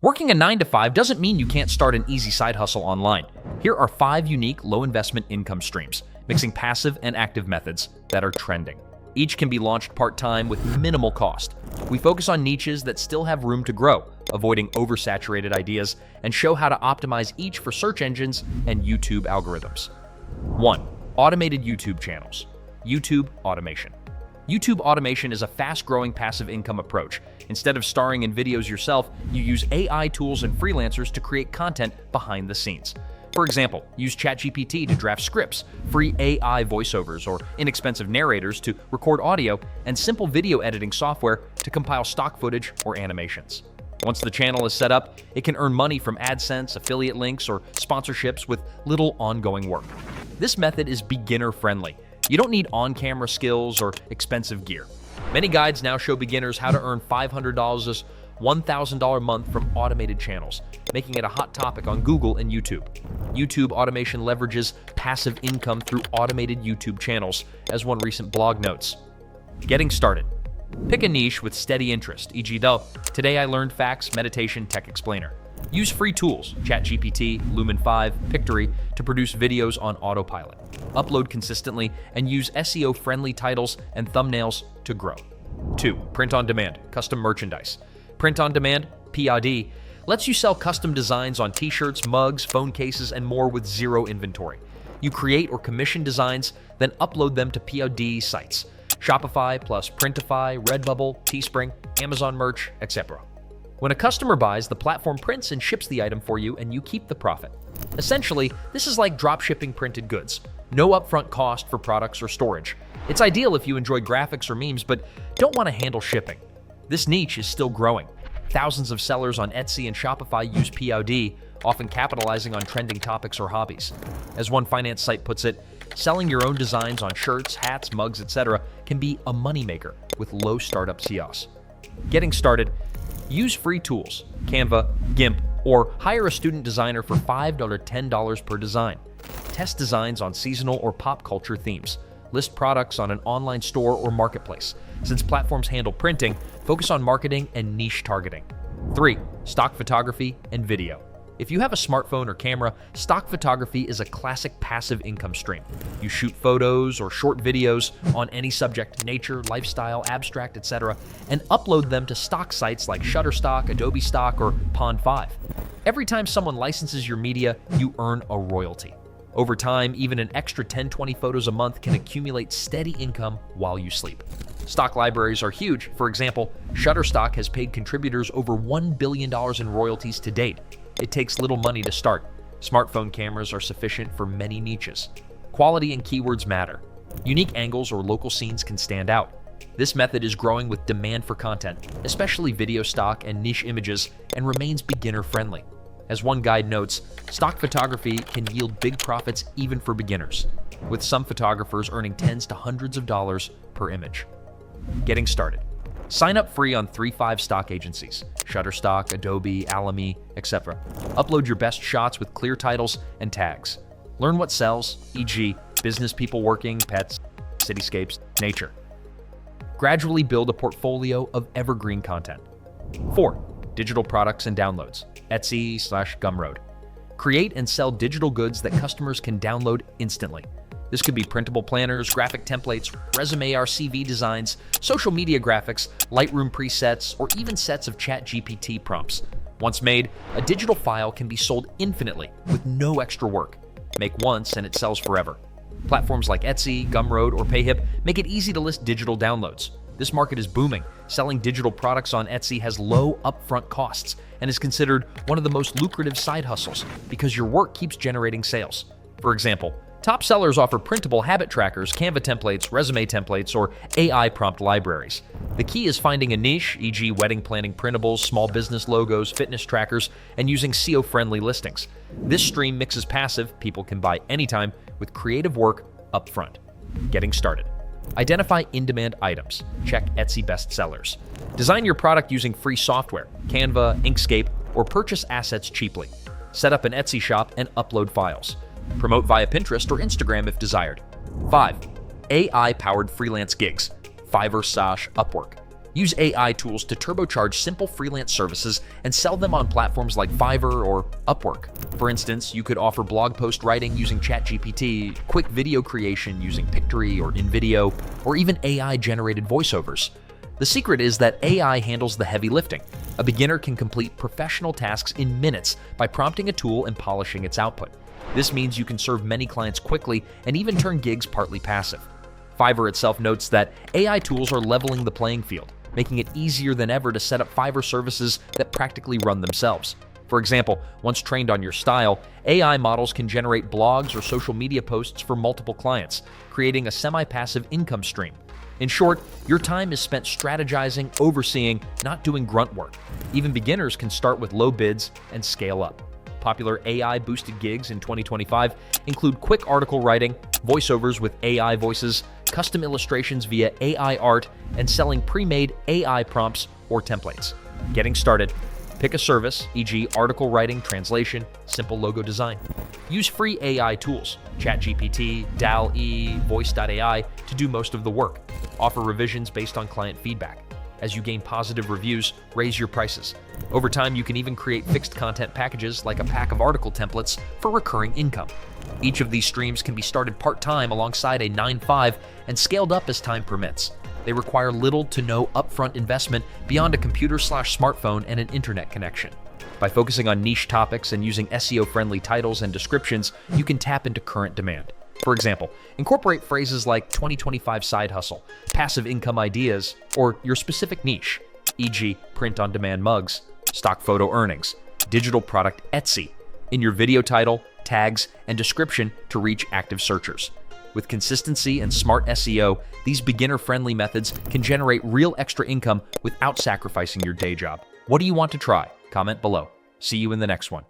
Working a 9 to 5 doesn't mean you can't start an easy side hustle online. Here are 5 unique low-investment income streams, mixing passive and active methods that are trending. Each can be launched part-time with minimal cost. We focus on niches that still have room to grow, avoiding oversaturated ideas, and show how to optimize each for search engines and YouTube algorithms. 1. Automated YouTube channels. YouTube automation. YouTube automation is a fast-growing passive income approach. Instead of starring in videos yourself, you use AI tools and freelancers to create content behind the scenes. For example, use ChatGPT to draft scripts, free AI voiceovers or inexpensive narrators to record audio, and simple video editing software to compile stock footage or animations. Once the channel is set up, it can earn money from AdSense, affiliate links, or sponsorships with little ongoing work. This method is beginner-friendly. You don't need on-camera skills or expensive gear. Many guides now show beginners how to earn $500 to $1,000 a month from automated channels, making it a hot topic on Google and YouTube. YouTube automation leverages passive income through automated YouTube channels, as one recent blog notes. Getting started. Pick a niche with steady interest, e.g. Today I learned facts, meditation, tech explainer. Use free tools, ChatGPT, Lumen 5, Pictory, to produce videos on autopilot. Upload consistently and use SEO-friendly titles and thumbnails to grow. 2. Print on demand, custom merchandise. Print on demand, POD, lets you sell custom designs on t-shirts, mugs, phone cases, and more with zero inventory. You create or commission designs, then upload them to POD sites. Shopify plus Printify, Redbubble, Teespring, Amazon Merch, etc. When a customer buys, the platform prints and ships the item for you, and you keep the profit. Essentially, this is like dropshipping printed goods. No upfront cost for products or storage. It's ideal if you enjoy graphics or memes, but don't want to handle shipping. This niche is still growing. Thousands of sellers on Etsy and Shopify use POD, often capitalizing on trending topics or hobbies. As one finance site puts it, selling your own designs on shirts, hats, mugs, etc. can be a moneymaker with low startup COs. Getting started, use free tools, Canva, GIMP, or hire a student designer for $5 or $10 per design. Test designs on seasonal or pop culture themes. List products on an online store or marketplace. Since platforms handle printing, focus on marketing and niche targeting. 3. Stock photography and video. If you have a smartphone or camera, stock photography is a classic passive income stream. You shoot photos or short videos on any subject, nature, lifestyle, abstract, etc., and upload them to stock sites like Shutterstock, Adobe Stock, or Pond5. Every time someone licenses your media, you earn a royalty. Over time, even an extra 10-20 photos a month can accumulate steady income while you sleep. Stock libraries are huge. For example, Shutterstock has paid contributors over $1 billion in royalties to date. It takes little money to start. Smartphone cameras are sufficient for many niches. Quality and keywords matter. Unique angles or local scenes can stand out. This method is growing with demand for content, especially video stock and niche images, and remains beginner-friendly. As one guide notes, stock photography can yield big profits even for beginners, with some photographers earning tens to hundreds of dollars per image. Getting started. Sign up free on 3-5 stock agencies, Shutterstock, Adobe, Alamy, etc. Upload your best shots with clear titles and tags. Learn what sells, e.g. business people working, pets, cityscapes, nature. Gradually build a portfolio of evergreen content. 4. Digital products and downloads, Etsy/Gumroad. Create and sell digital goods that customers can download instantly. This could be printable planners, graphic templates, resume or CV designs, social media graphics, Lightroom presets, or even sets of ChatGPT prompts. Once made, a digital file can be sold infinitely with no extra work. Make once and it sells forever. Platforms like Etsy, Gumroad, or Payhip make it easy to list digital downloads. This market is booming. Selling digital products on Etsy has low upfront costs and is considered one of the most lucrative side hustles because your work keeps generating sales. For example, top sellers offer printable habit trackers, Canva templates, resume templates, or AI prompt libraries. The key is finding a niche, e.g. wedding planning printables, small business logos, fitness trackers, and using SEO-friendly listings. This stream mixes passive, people can buy anytime, with creative work upfront. Getting started. Identify in-demand items. Check Etsy bestsellers. Design your product using free software, Canva, Inkscape, or purchase assets cheaply. Set up an Etsy shop and upload files. Promote via Pinterest or Instagram if desired. 5. AI-powered freelance gigs, Fiverr/Upwork. Use AI tools to turbocharge simple freelance services and sell them on platforms like Fiverr or Upwork. For instance, you could offer blog post writing using ChatGPT, quick video creation using Pictory or InVideo, or even AI-generated voiceovers. The secret is that AI handles the heavy lifting. A beginner can complete professional tasks in minutes by prompting a tool and polishing its output. This means you can serve many clients quickly and even turn gigs partly passive. Fiverr itself notes that AI tools are leveling the playing field, making it easier than ever to set up Fiverr services that practically run themselves. For example, once trained on your style, AI models can generate blogs or social media posts for multiple clients, creating a semi-passive income stream. In short, your time is spent strategizing, overseeing, not doing grunt work. Even beginners can start with low bids and scale up. Popular AI-boosted gigs in 2025 include quick article writing, voiceovers with AI voices, custom illustrations via AI art, and selling pre-made AI prompts or templates. Getting started, pick a service, e.g. article writing, translation, simple logo design. Use free AI tools, ChatGPT, DALL-E, Voice.ai, to do most of the work. Offer revisions based on client feedback. As you gain positive reviews, raise your prices. Over time, you can even create fixed content packages like a pack of article templates for recurring income. Each of these streams can be started part-time alongside a 9-5 and scaled up as time permits. They require little to no upfront investment beyond a computer/smartphone and an internet connection. By focusing on niche topics and using SEO-friendly titles and descriptions, you can tap into current demand. For example, incorporate phrases like 2025 side hustle, passive income ideas, or your specific niche, e.g. print-on-demand mugs, stock photo earnings, digital product Etsy, in your video title, tags, and description to reach active searchers. With consistency and smart SEO, these beginner-friendly methods can generate real extra income without sacrificing your day job. What do you want to try? Comment below. See you in the next one.